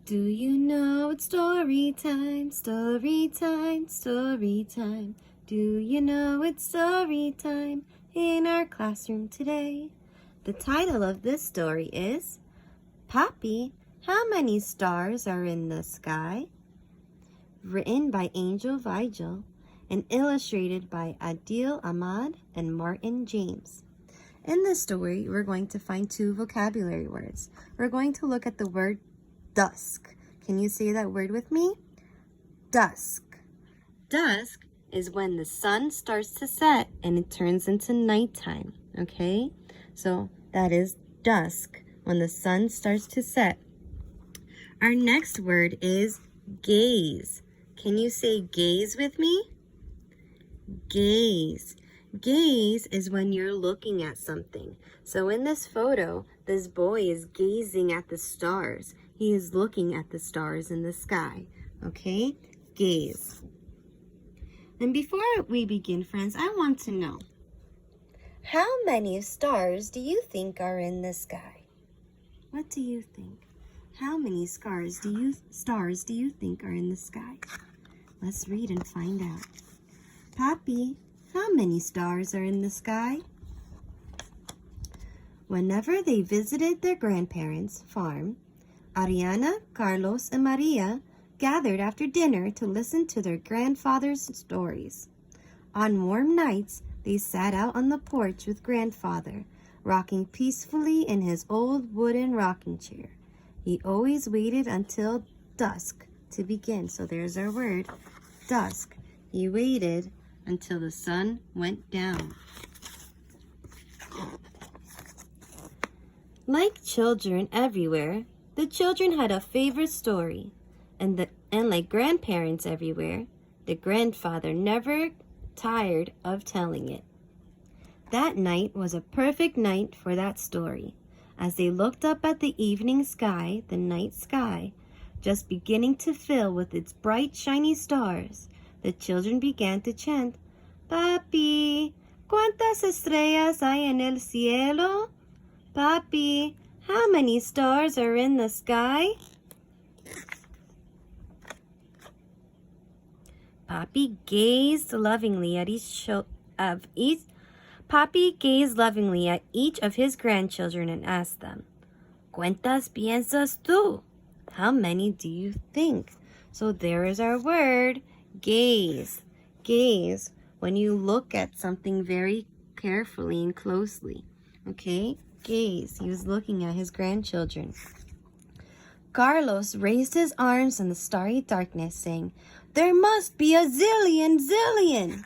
Do you know it's story time, story time, story time? Do you know it's story time in our classroom today? The title of this story is Papi, How Many Stars Are in the Sky? Written by Angel Vigil and illustrated by Adil Ahmad and Martin James. In this story, we're going to find two vocabulary words. We're going to look at the word dusk. Can you say that word with me? Dusk. Dusk is when the sun starts to set and it turns into nighttime, okay? So that is dusk, when the sun starts to set. Our next word is gaze. Can you say gaze with me? Gaze. Gaze is when you're looking at something. So in this photo, this boy is gazing at the stars. He is looking at the stars in the sky. Okay? Gaze. And before we begin, friends, I want to know, how many stars do you think are in the sky? What do you think? How many stars do you think are in the sky? Let's read and find out. Papi, how many stars are in the sky? Whenever they visited their grandparents' farm, Ariana, Carlos, and Maria gathered after dinner to listen to their grandfather's stories. On warm nights, they sat out on the porch with grandfather, rocking peacefully in his old wooden rocking chair. He always waited until dusk to begin. So there's our word, dusk. He waited until the sun went down. Like children everywhere, the children had a favorite story, and like grandparents everywhere, the grandfather never tired of telling it. That night was a perfect night for that story. As they looked up at the evening sky, the night sky, just beginning to fill with its bright, shiny stars, the children began to chant, Papi, ¿cuántas estrellas hay en el cielo? Papi, how many stars are in the sky? Papi gazed lovingly at each of his grandchildren and asked them, ¿Cuántas piensas tú? How many do you think? So there is our word, gaze. Gaze, when you look at something very carefully and closely. Okay? Gaze. He was looking at his grandchildren. Carlos raised his arms in the starry darkness, saying, There must be a zillion.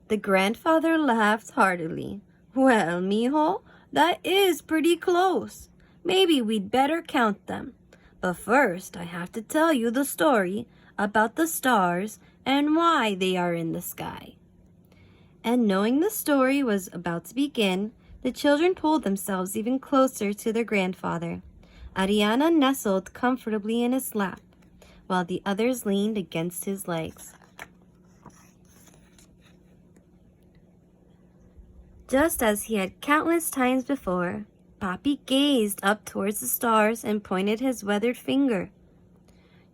The grandfather laughed heartily. Well, mijo, that is pretty close. Maybe we'd better count them. But first, I have to tell you the story about the stars and why they are in the sky. And knowing the story was about to begin, the children pulled themselves even closer to their grandfather. Ariana nestled comfortably in his lap, while the others leaned against his legs. Just as he had countless times before, Papi gazed up towards the stars and pointed his weathered finger.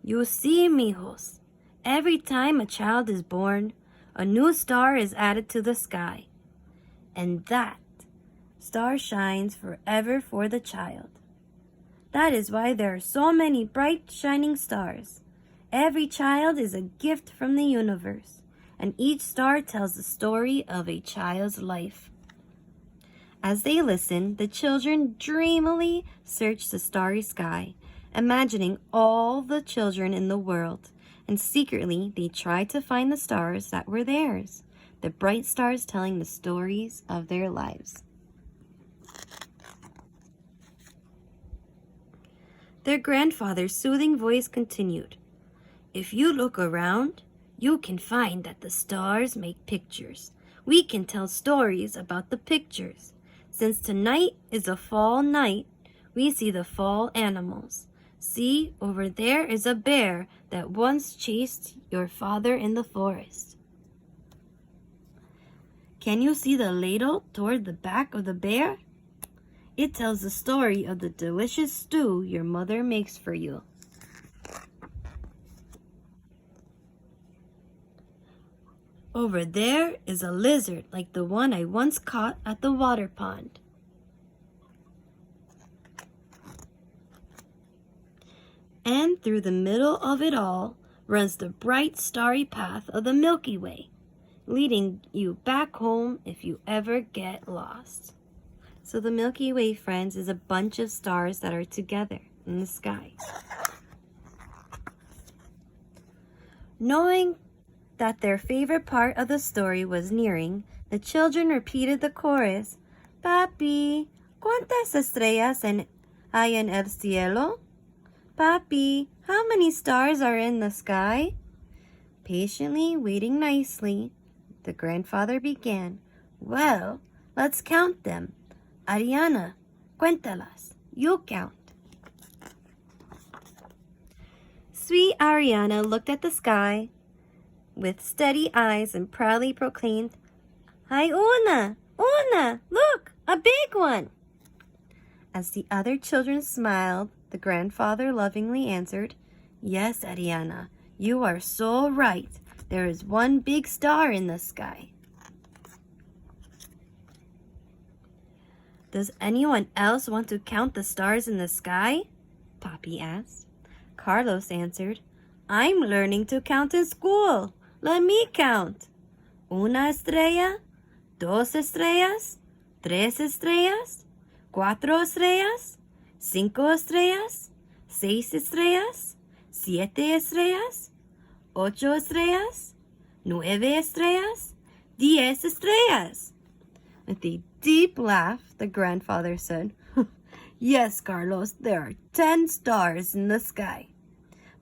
You see, mijos, every time a child is born, a new star is added to the sky. And that star shines forever for the child. That is why there are so many bright, shining stars. Every child is a gift from the universe, and each star tells the story of a child's life. As they listened, the children dreamily searched the starry sky, imagining all the children in the world, and secretly they tried to find the stars that were theirs, the bright stars telling the stories of their lives. Their grandfather's soothing voice continued, If you look around, you can find that the stars make pictures. We can tell stories about the pictures. Since tonight is a fall night, we see the fall animals. See, over there is a bear that once chased your father in the forest. Can you see the ladle toward the back of the bear? It tells the story of the delicious stew your mother makes for you. Over there is a lizard like the one I once caught at the water pond. And through the middle of it all runs the bright starry path of the Milky Way, leading you back home if you ever get lost. So the Milky Way, friends, is a bunch of stars that are together in the sky. Knowing that their favorite part of the story was nearing, the children repeated the chorus, Papi, ¿cuántas estrellas hay en el cielo? Papi, how many stars are in the sky? Patiently, waiting nicely, the grandfather began, Well, let's count them. Ariana, cuéntalas. You count. Sweet Ariana looked at the sky with steady eyes and proudly proclaimed, Hay una, look, a big one. As the other children smiled, the grandfather lovingly answered, Yes, Ariana, you are so right. There is one big star in the sky. Does anyone else want to count the stars in the sky? Papi asked. Carlos answered, I'm learning to count in school. Let me count. Una estrella, dos estrellas, tres estrellas, cuatro estrellas, cinco estrellas, seis estrellas, siete estrellas, ocho estrellas, nueve estrellas, 10 estrellas. With a deep laugh, the grandfather said, Yes, Carlos, there are 10 stars in the sky.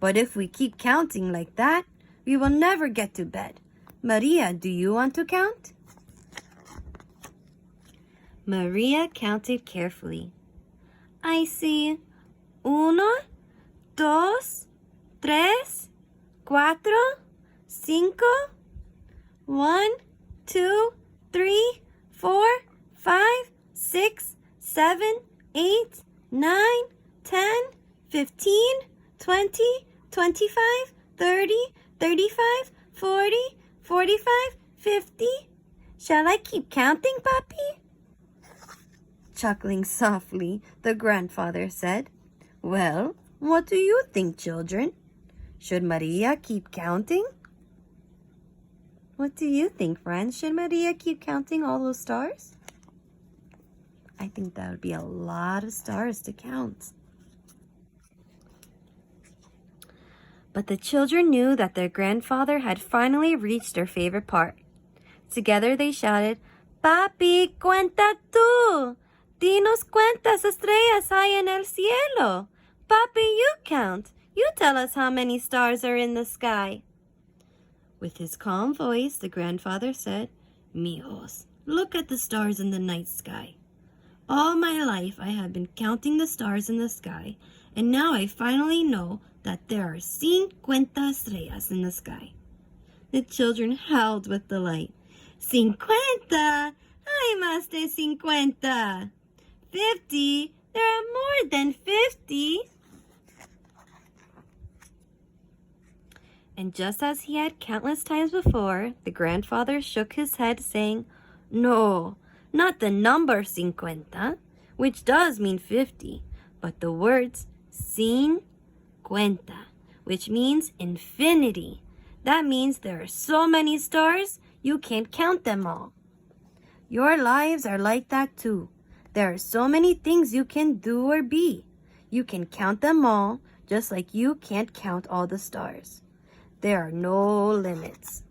But if we keep counting like that, we will never get to bed. Maria, do you want to count? Maria counted carefully. I see uno, dos, tres, cuatro, cinco, 1, 2, 3, 4, 5, 6, 7, 8, 9, 10, 15, 20, 25, 30, 35, 40, 45, 50. Shall I keep counting, Papi? Chuckling softly, the grandfather said, Well, what do you think, children? Should Maria keep counting? What do you think, friends? Should Maria keep counting all those stars? I think that would be a lot of stars to count. But the children knew that their grandfather had finally reached their favorite part. Together they shouted, Papi, cuenta tú. Dinos cuántas estrellas hay en el cielo. Papi, you count. You tell us how many stars are in the sky. With his calm voice, the grandfather said, Mijos, look at the stars in the night sky. All my life I have been counting the stars in the sky, and now I finally know that there are 50 estrellas in the sky. The children howled with delight. 50! Hay más de 50! 50! There are more than 50! And just as he had countless times before, the grandfather shook his head, saying, No, not the number 50, which does mean 50, but the words 50, which means infinity. That means there are so many stars, you can't count them all. Your lives are like that too. There are so many things you can do or be. You can count them all, just like you can't count all the stars. There are no limits.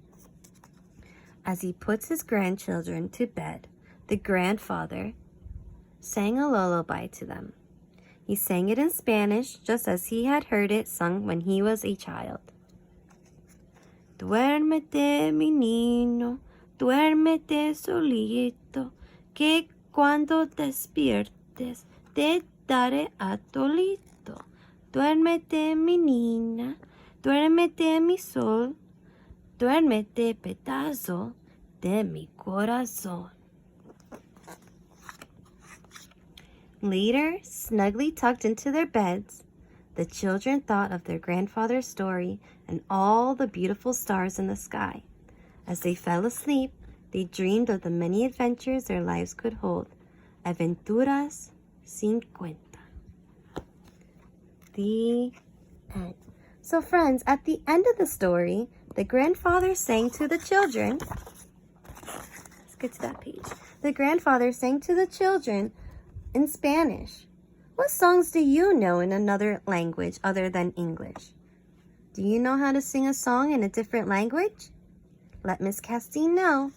As he puts his grandchildren to bed, the grandfather sang a lullaby to them. He sang it in Spanish, just as he had heard it sung when he was a child. Duérmete, mi niño, duérmete solito, que cuando despiertes te daré a tolito. Duérmete, mi niña, duérmete, mi sol, duérmete, pedazo de mi corazón. Later, snugly tucked into their beds, the children thought of their grandfather's story and all the beautiful stars in the sky. As they fell asleep, they dreamed of the many adventures their lives could hold. Aventuras sin cuenta. The end. So friends, at the end of the story, the grandfather sang to the children. Let's get to that page. The grandfather sang to the children in Spanish. What songs do you know in another language other than English? Do you know how to sing a song in a different language? Let Miss Castine know.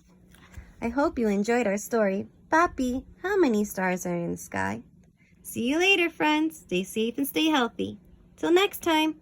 I hope you enjoyed our story. Papi, how many stars are in the sky? See you later, friends. Stay safe and stay healthy. Till next time.